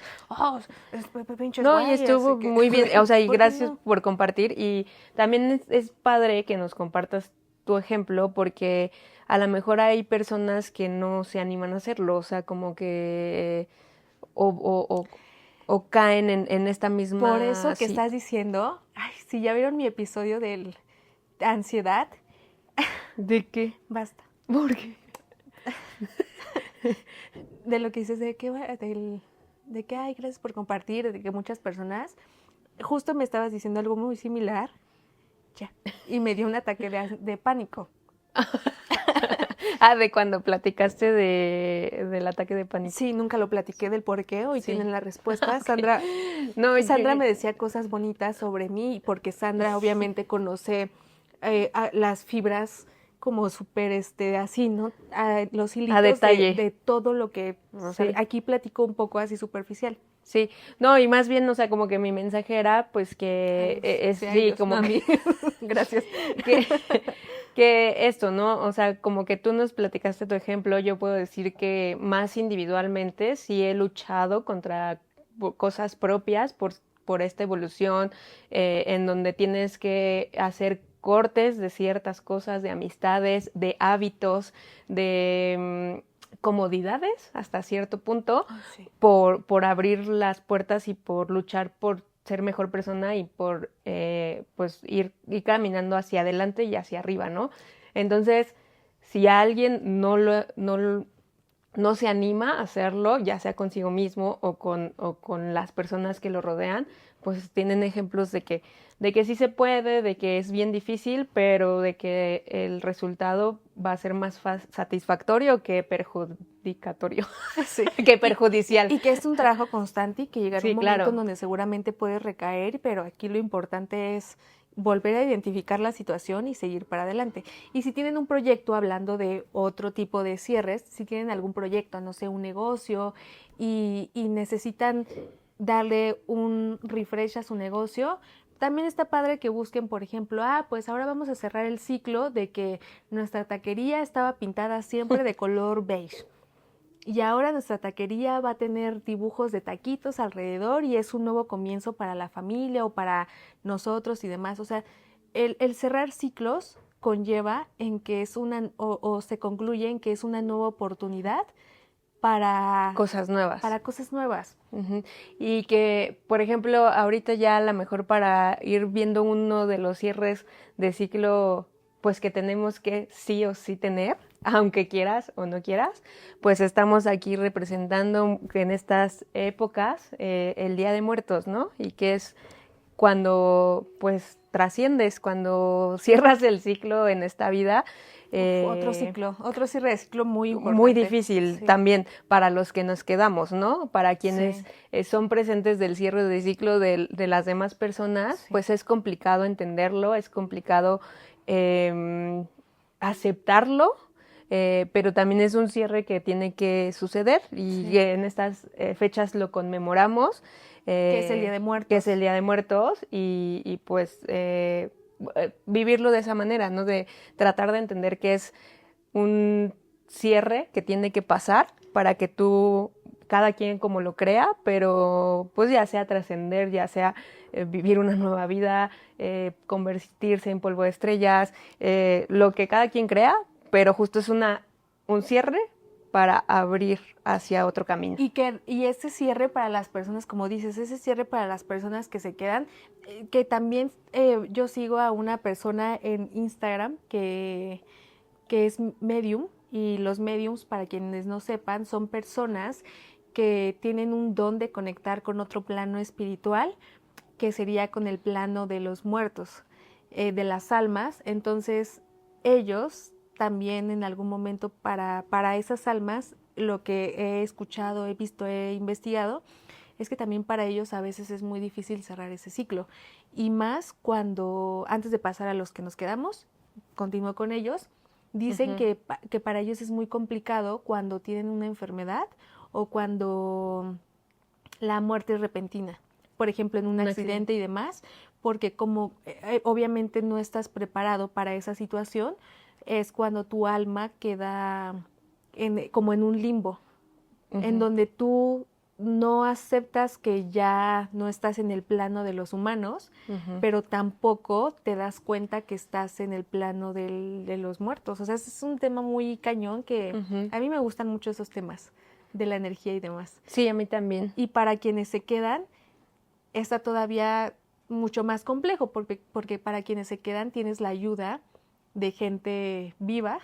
pinches No, güeyes, y estuvo muy bien, o sea, y gracias no? por compartir y también es padre que nos compartas tu ejemplo porque a lo mejor hay personas que no se animan a hacerlo, o sea, como que o caen en esta misma... Por eso que estás diciendo, si ya vieron mi episodio de ansiedad. ¿De qué? Basta. ¿Por qué? De lo que dices, de que gracias por compartir, de que muchas personas, justo me estabas diciendo algo muy similar, y me dio un ataque de pánico. De cuando platicaste del ataque de pánico. Sí, nunca lo platiqué del por qué, hoy tienen la respuesta. Okay. Sandra me decía cosas bonitas sobre mí, porque Sandra obviamente conoce las fibras como súper así, ¿no? Los hilitos a detalle de todo lo que... O sea, aquí platico un poco así superficial. Sí, no, y más bien, o sea, como que mi mensaje era, pues, que como que... Gracias. Que esto, ¿no? O sea, como que tú nos platicaste tu ejemplo, yo puedo decir que más individualmente sí he luchado contra cosas propias por esta evolución, en donde tienes que hacer cortes de ciertas cosas, de amistades, de hábitos, de comodidades hasta cierto punto, por abrir las puertas y por luchar por ser mejor persona y por pues ir caminando hacia adelante y hacia arriba, ¿no? Entonces, si alguien no se anima a hacerlo, ya sea consigo mismo o con las personas que lo rodean, pues tienen ejemplos de que sí se puede, de que es bien difícil, pero de que el resultado va a ser más satisfactorio que perjudicatorio, que perjudicial. Y que es un trabajo constante y que llegará un momento en donde seguramente puedes recaer, pero aquí lo importante es volver a identificar la situación y seguir para adelante. Y si tienen un proyecto, hablando de otro tipo de cierres, si tienen algún proyecto, no sé, un negocio y necesitan darle un refresh a su negocio, también está padre que busquen, por ejemplo, pues ahora vamos a cerrar el ciclo de que nuestra taquería estaba pintada siempre de color beige. Y ahora nuestra taquería va a tener dibujos de taquitos alrededor y es un nuevo comienzo para la familia o para nosotros y demás. O sea, el cerrar ciclos conlleva en que es o se concluye en que es una nueva oportunidad Cosas nuevas. para cosas nuevas. Ujú. Y que, por ejemplo, ahorita ya a lo mejor para ir viendo uno de los cierres de ciclo, pues que tenemos que sí o sí tener, aunque quieras o no quieras, pues estamos aquí representando que en estas épocas el Día de Muertos, ¿no? Y que es cuando pues trasciendes, cuando cierras el ciclo en esta vida. Otro cierre de ciclo muy importante. Muy difícil Sí. también para los que nos quedamos, ¿no? Para quienes Sí. son presentes del cierre de ciclo de las demás personas, Sí. pues es complicado entenderlo, es complicado aceptarlo, pero también es un cierre que tiene que suceder y Sí. en estas fechas lo conmemoramos. Que es el Día de Muertos. Que es el Día de Muertos y pues vivirlo de esa manera, ¿no? De tratar de entender que es un cierre que tiene que pasar para que tú, cada quien como lo crea, pero pues ya sea trascender, ya sea vivir una nueva vida, convertirse en polvo de estrellas, lo que cada quien crea, pero justo es un cierre para abrir hacia otro camino. Y ese cierre para las personas, como dices, ese cierre para las personas que se quedan, que también yo sigo a una persona en Instagram que es medium, y los mediums, para quienes no sepan, son personas que tienen un don de conectar con otro plano espiritual, que sería con el plano de los muertos, de las almas. Entonces, ellos también en algún momento para esas almas, lo que he escuchado, he visto, he investigado, es que también para ellos a veces es muy difícil cerrar ese ciclo. Y más cuando, antes de pasar a los que nos quedamos, continúo con ellos, dicen que para ellos es muy complicado cuando tienen una enfermedad o cuando la muerte es repentina. Por ejemplo, en un accidente y demás, porque como obviamente no estás preparado para esa situación, es cuando tu alma queda como en un limbo, en donde tú no aceptas que ya no estás en el plano de los humanos, pero tampoco te das cuenta que estás en el plano de los muertos. O sea, es un tema muy cañón que a mí me gustan mucho esos temas de la energía y demás. Sí, a mí también. Y para quienes se quedan, está todavía mucho más complejo, porque para quienes se quedan tienes la ayuda de gente viva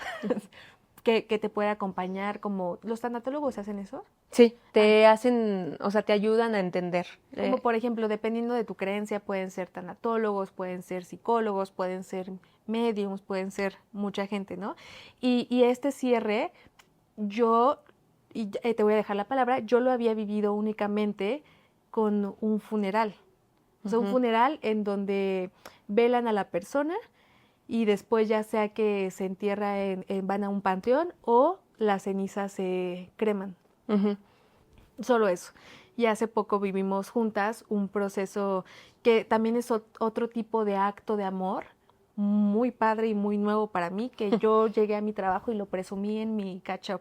que te puede acompañar, como los tanatólogos hacen eso. Sí, te hacen, o sea, te ayudan a entender. Como por ejemplo, dependiendo de tu creencia, pueden ser tanatólogos, pueden ser psicólogos, pueden ser mediums, pueden ser mucha gente, ¿no? Y este cierre, te voy a dejar la palabra, yo lo había vivido únicamente con un funeral. O sea, un funeral en donde velan a la persona y después ya sea que se entierra van a un panteón o las cenizas se creman. Solo eso. Y hace poco vivimos juntas un proceso que también es otro tipo de acto de amor, muy padre y muy nuevo para mí, que yo llegué a mi trabajo y lo presumí en mi catch-up.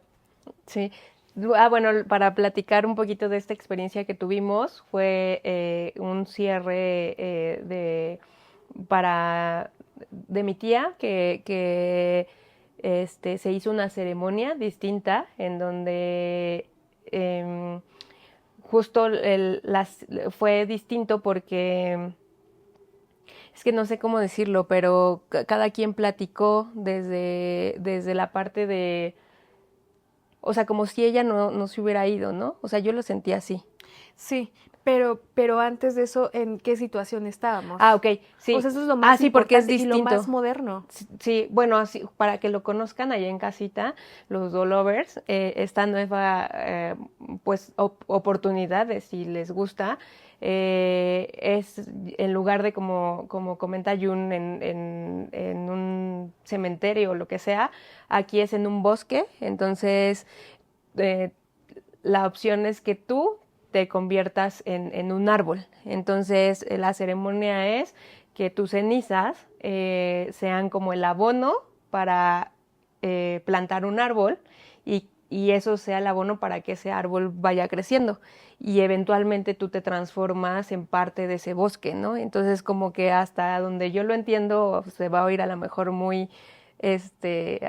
Sí. Bueno, para platicar un poquito de esta experiencia que tuvimos, fue un cierre de mi tía, que se hizo una ceremonia distinta en donde justo fue distinto porque es que no sé cómo decirlo, pero cada quien platicó desde la parte de, o sea, como si ella no se hubiera ido, ¿no? O sea, yo lo sentí así. Sí, pero antes de eso, ¿en qué situación estábamos? Ah, ok, sí. O sea, eso es lo más sí, porque es importante y distinto. lo más moderno. Sí, bueno, así, para que lo conozcan allá en casita, los Dolovers, esta nueva pues oportunidad de si les gusta, es en lugar de como comenta Jun en un cementerio o lo que sea, aquí es en un bosque, entonces la opción es que tú te conviertas en un árbol. Entonces la ceremonia es que tus cenizas sean como el abono para plantar un árbol y eso sea el abono para que ese árbol vaya creciendo y eventualmente tú te transformas en parte de ese bosque, ¿no? Entonces como que hasta donde yo lo entiendo se va a oír a lo mejor muy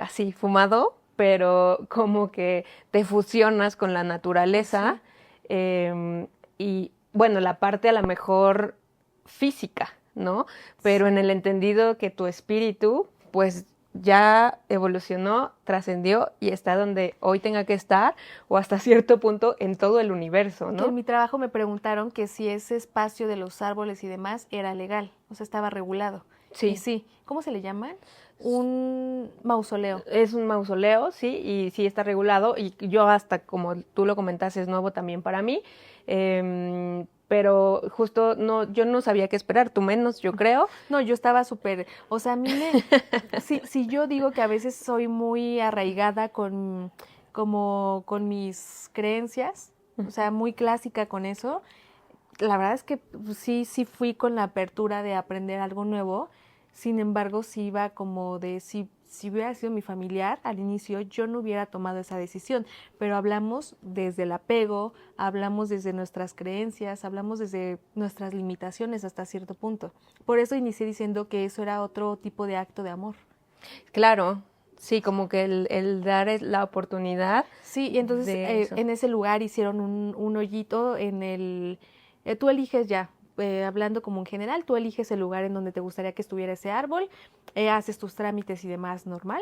así fumado, pero como que te fusionas con la naturaleza y bueno, la parte a lo mejor física, ¿no? Pero en el entendido que tu espíritu pues ya evolucionó, trascendió y está donde hoy tenga que estar o hasta cierto punto en todo el universo, ¿no? Que en mi trabajo me preguntaron que si ese espacio de los árboles y demás era legal, o sea, estaba regulado. Sí. Y sí, ¿cómo se le llaman? Un mausoleo. Es un mausoleo, sí, y sí está regulado y yo hasta como tú lo comentaste es nuevo también para mí, pero justo no, yo no sabía qué esperar, tú menos, yo creo. No, yo estaba súper, o sea, a mí si yo digo que a veces soy muy arraigada como con mis creencias, o sea, muy clásica con eso, la verdad es que sí fui con la apertura de aprender algo nuevo. Sin embargo, sí iba como de si hubiera sido mi familiar al inicio, yo no hubiera tomado esa decisión. Pero hablamos desde el apego, hablamos desde nuestras creencias, hablamos desde nuestras limitaciones hasta cierto punto. Por eso inicié diciendo que eso era otro tipo de acto de amor. Claro, sí, como que el dar la oportunidad. Sí, y entonces en ese lugar hicieron un hoyito en el... tú eliges ya, hablando como en general, tú eliges el lugar en donde te gustaría que estuviera ese árbol, haces tus trámites y demás normal,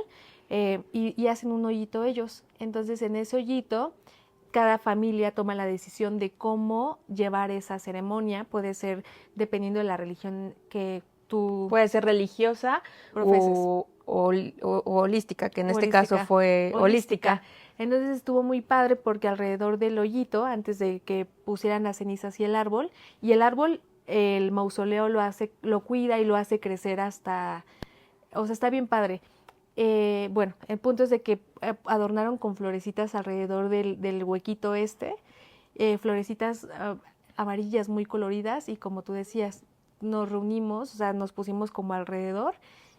y hacen un hoyito ellos. Entonces en ese hoyito cada familia toma la decisión de cómo llevar esa ceremonia, puede ser dependiendo de la religión que tú puede ser religiosa o holística, que en este caso fue holística. Entonces estuvo muy padre porque alrededor del hoyito, antes de que pusieran las cenizas y el árbol, el mausoleo lo cuida y lo hace crecer hasta, o sea, está bien padre. Bueno, el punto es de que adornaron con florecitas alrededor del huequito florecitas amarillas muy coloridas y como tú decías, nos reunimos, o sea, nos pusimos como alrededor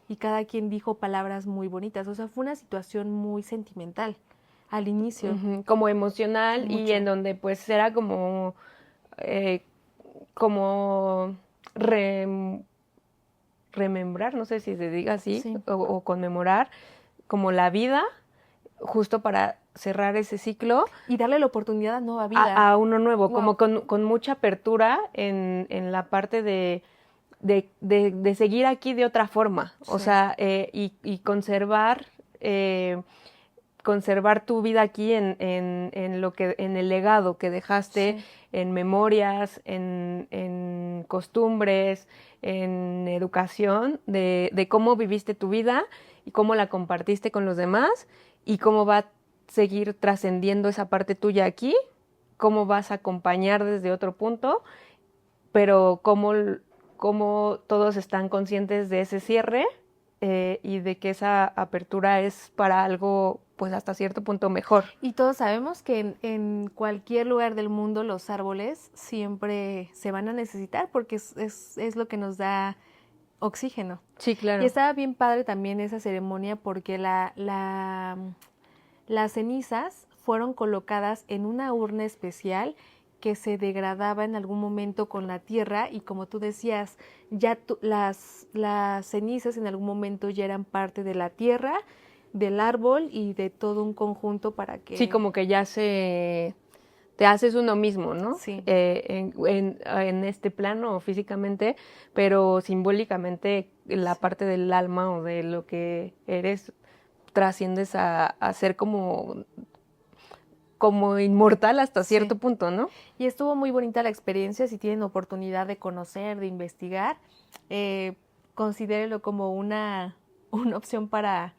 y cada quien dijo palabras muy bonitas, o sea, fue una situación muy sentimental al inicio. Como emocional. Mucho. Y en donde pues era como remembrar, no sé si se diga así, sí. o conmemorar como la vida, justo para cerrar ese ciclo. Y darle la oportunidad a nueva vida. A uno nuevo, wow. Como con mucha apertura en la parte de seguir aquí de otra forma, sí. O sea, y conservar tu vida aquí en el legado que dejaste, sí. En memorias, en costumbres, en educación, de cómo viviste tu vida y cómo la compartiste con los demás y cómo va a seguir trascendiendo esa parte tuya aquí, cómo vas a acompañar desde otro punto, pero cómo todos están conscientes de ese cierre y de que esa apertura es para algo pues hasta cierto punto mejor. Y todos sabemos que en cualquier lugar del mundo los árboles siempre se van a necesitar porque es lo que nos da oxígeno. Sí, claro. Y estaba bien padre también esa ceremonia porque las cenizas fueron colocadas en una urna especial que se degradaba en algún momento con la tierra y como tú decías, ya las cenizas en algún momento ya eran parte de la tierra, del árbol y de todo un conjunto para que... Sí, como que ya te haces uno mismo, ¿no? Sí. En este plano físicamente, pero simbólicamente la parte del alma o de lo que eres trasciendes a ser como inmortal hasta cierto punto, ¿no? Y estuvo muy bonita la experiencia, si tienen oportunidad de conocer, de investigar, considérenlo como una opción para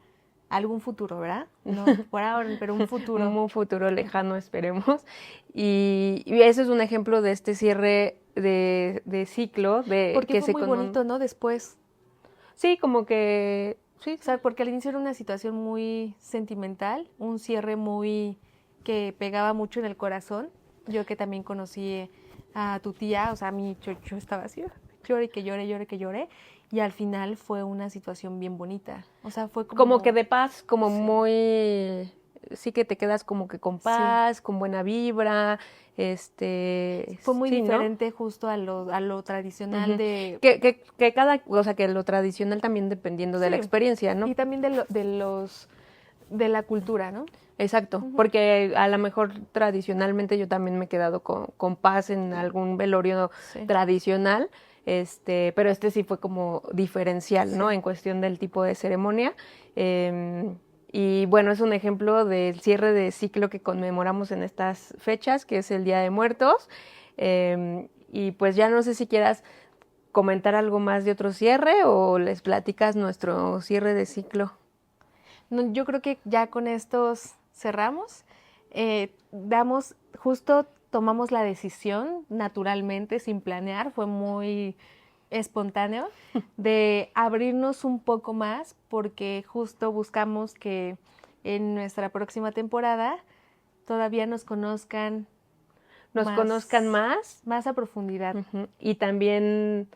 algún futuro, ¿verdad? No por ahora, pero un futuro. Un futuro lejano, esperemos. Y eso es un ejemplo de este cierre de ciclo. Porque fue muy bonito, ¿no? Después. Sí, como que... Sí. O sea, porque al inicio era una situación muy sentimental, un cierre muy... que pegaba mucho en el corazón. Yo que también conocí a tu tía, o sea, a mí yo estaba así, lloré que lloré. Y al final fue una situación bien bonita. O sea, fue como que de paz, como sí. Muy... Sí que te quedas como que con paz, sí. Con buena vibra, Fue muy diferente, ¿no? Justo a lo tradicional de... o sea, que lo tradicional también dependiendo de la experiencia, ¿no? Y también de los de la cultura, ¿no? Exacto, porque a lo mejor tradicionalmente yo también me he quedado con paz en algún velorio Sí. tradicional, pero este sí fue como diferencial, ¿no? Sí. En cuestión del tipo de ceremonia. Y bueno, es un ejemplo del cierre de ciclo que conmemoramos en estas fechas, que es el Día de Muertos. Y pues ya no sé si quieras comentar algo más de otro cierre o les platicas nuestro cierre de ciclo. No, yo creo que ya con estos cerramos. Tomamos la decisión naturalmente, sin planear, fue muy espontáneo, de abrirnos un poco más porque justo buscamos que en nuestra próxima temporada todavía nos conozcan Conozcan más. más a profundidad. Ujú. Y también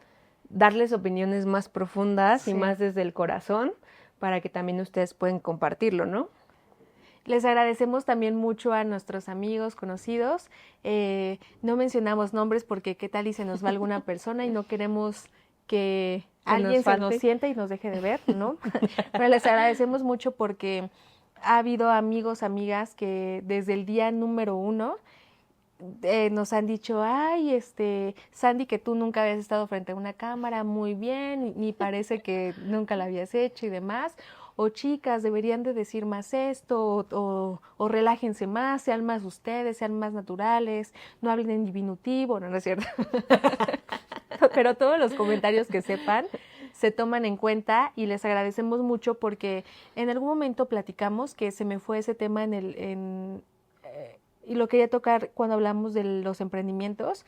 darles opiniones más profundas y Sí. más desde el corazón para que también ustedes puedan compartirlo, ¿no? Les agradecemos también mucho a nuestros amigos, conocidos. No mencionamos nombres porque qué tal y se nos va alguna persona y no queremos que alguien se nos sienta y nos deje de ver, ¿no? Pero les agradecemos mucho porque ha habido amigos, amigas que desde el día número 1 nos han dicho, ay, Sandy, que tú nunca habías estado frente a una cámara, muy bien, ni parece que nunca la habías hecho y demás. O chicas, deberían de decir más esto, o relájense más, sean más ustedes, sean más naturales, no hablen en diminutivo, no es cierto. Pero todos los comentarios que sepan se toman en cuenta y les agradecemos mucho porque en algún momento platicamos que se me fue ese tema y lo quería tocar cuando hablamos de los emprendimientos,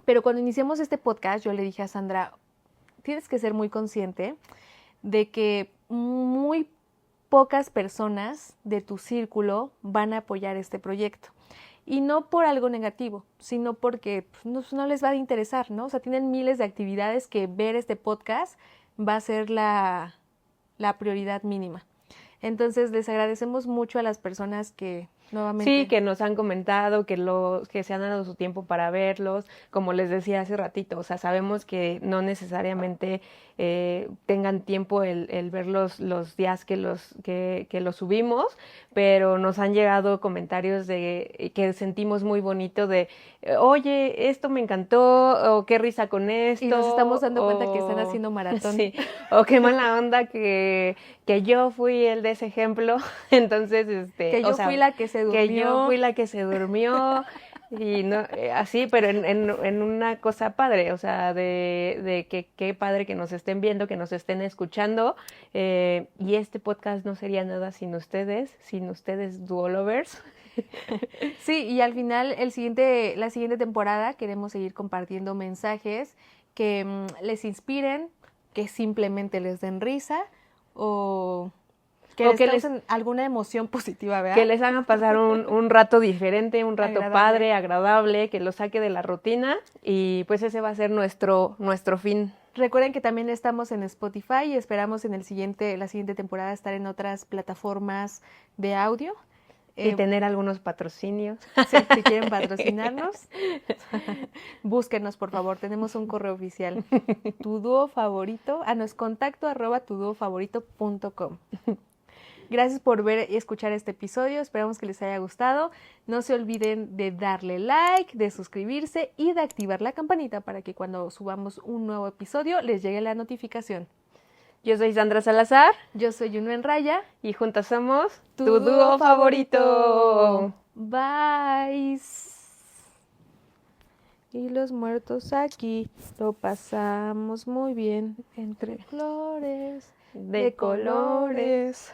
pero cuando iniciamos este podcast yo le dije a Sandra, tienes que ser muy consciente de que muy pocas personas de tu círculo van a apoyar este proyecto. Y no por algo negativo, sino porque no les va a interesar, ¿no? O sea, tienen miles de actividades que ver este podcast va a ser la prioridad mínima. Entonces, les agradecemos mucho a las personas que nuevamente... Sí, que nos han comentado, que se han dado su tiempo para verlos, como les decía hace ratito, o sea, sabemos que no necesariamente tengan tiempo el ver los días que los subimos, pero nos han llegado comentarios que sentimos muy bonito de, oye, esto me encantó, o qué risa con esto. Y nos estamos dando cuenta que están haciendo maratón. Sí, o qué mala onda que yo fui el de ese ejemplo, entonces, que yo fui la que se durmió. Que yo fui la que se durmió, y no, así, pero en una cosa padre, o sea, de que qué padre que nos estén viendo, que nos estén escuchando, y este podcast no sería nada sin ustedes Duolovers. Sí, y al final, la siguiente temporada queremos seguir compartiendo mensajes que les inspiren, que simplemente les den risa o que les causen alguna emoción positiva, ¿verdad? Que les hagan pasar un rato diferente, un rato agradable. Padre, agradable, que los saque de la rutina y pues ese va a ser nuestro fin. Recuerden que también estamos en Spotify y esperamos en la siguiente temporada estar en otras plataformas de audio. Y tener algunos patrocinios. Sí, si quieren patrocinarnos, búsquenos, por favor. Tenemos un correo oficial. Tu dúo favorito, no es contacto@tuduofavorito.com. Gracias por ver y escuchar este episodio. Esperamos que les haya gustado. No se olviden de darle like, de suscribirse y de activar la campanita para que cuando subamos un nuevo episodio les llegue la notificación. Yo soy Sandra Salazar. Yo soy Juno en Raya. Y juntas somos tu dúo favorito. Bye. Y los muertos aquí lo pasamos muy bien entre flores de colores.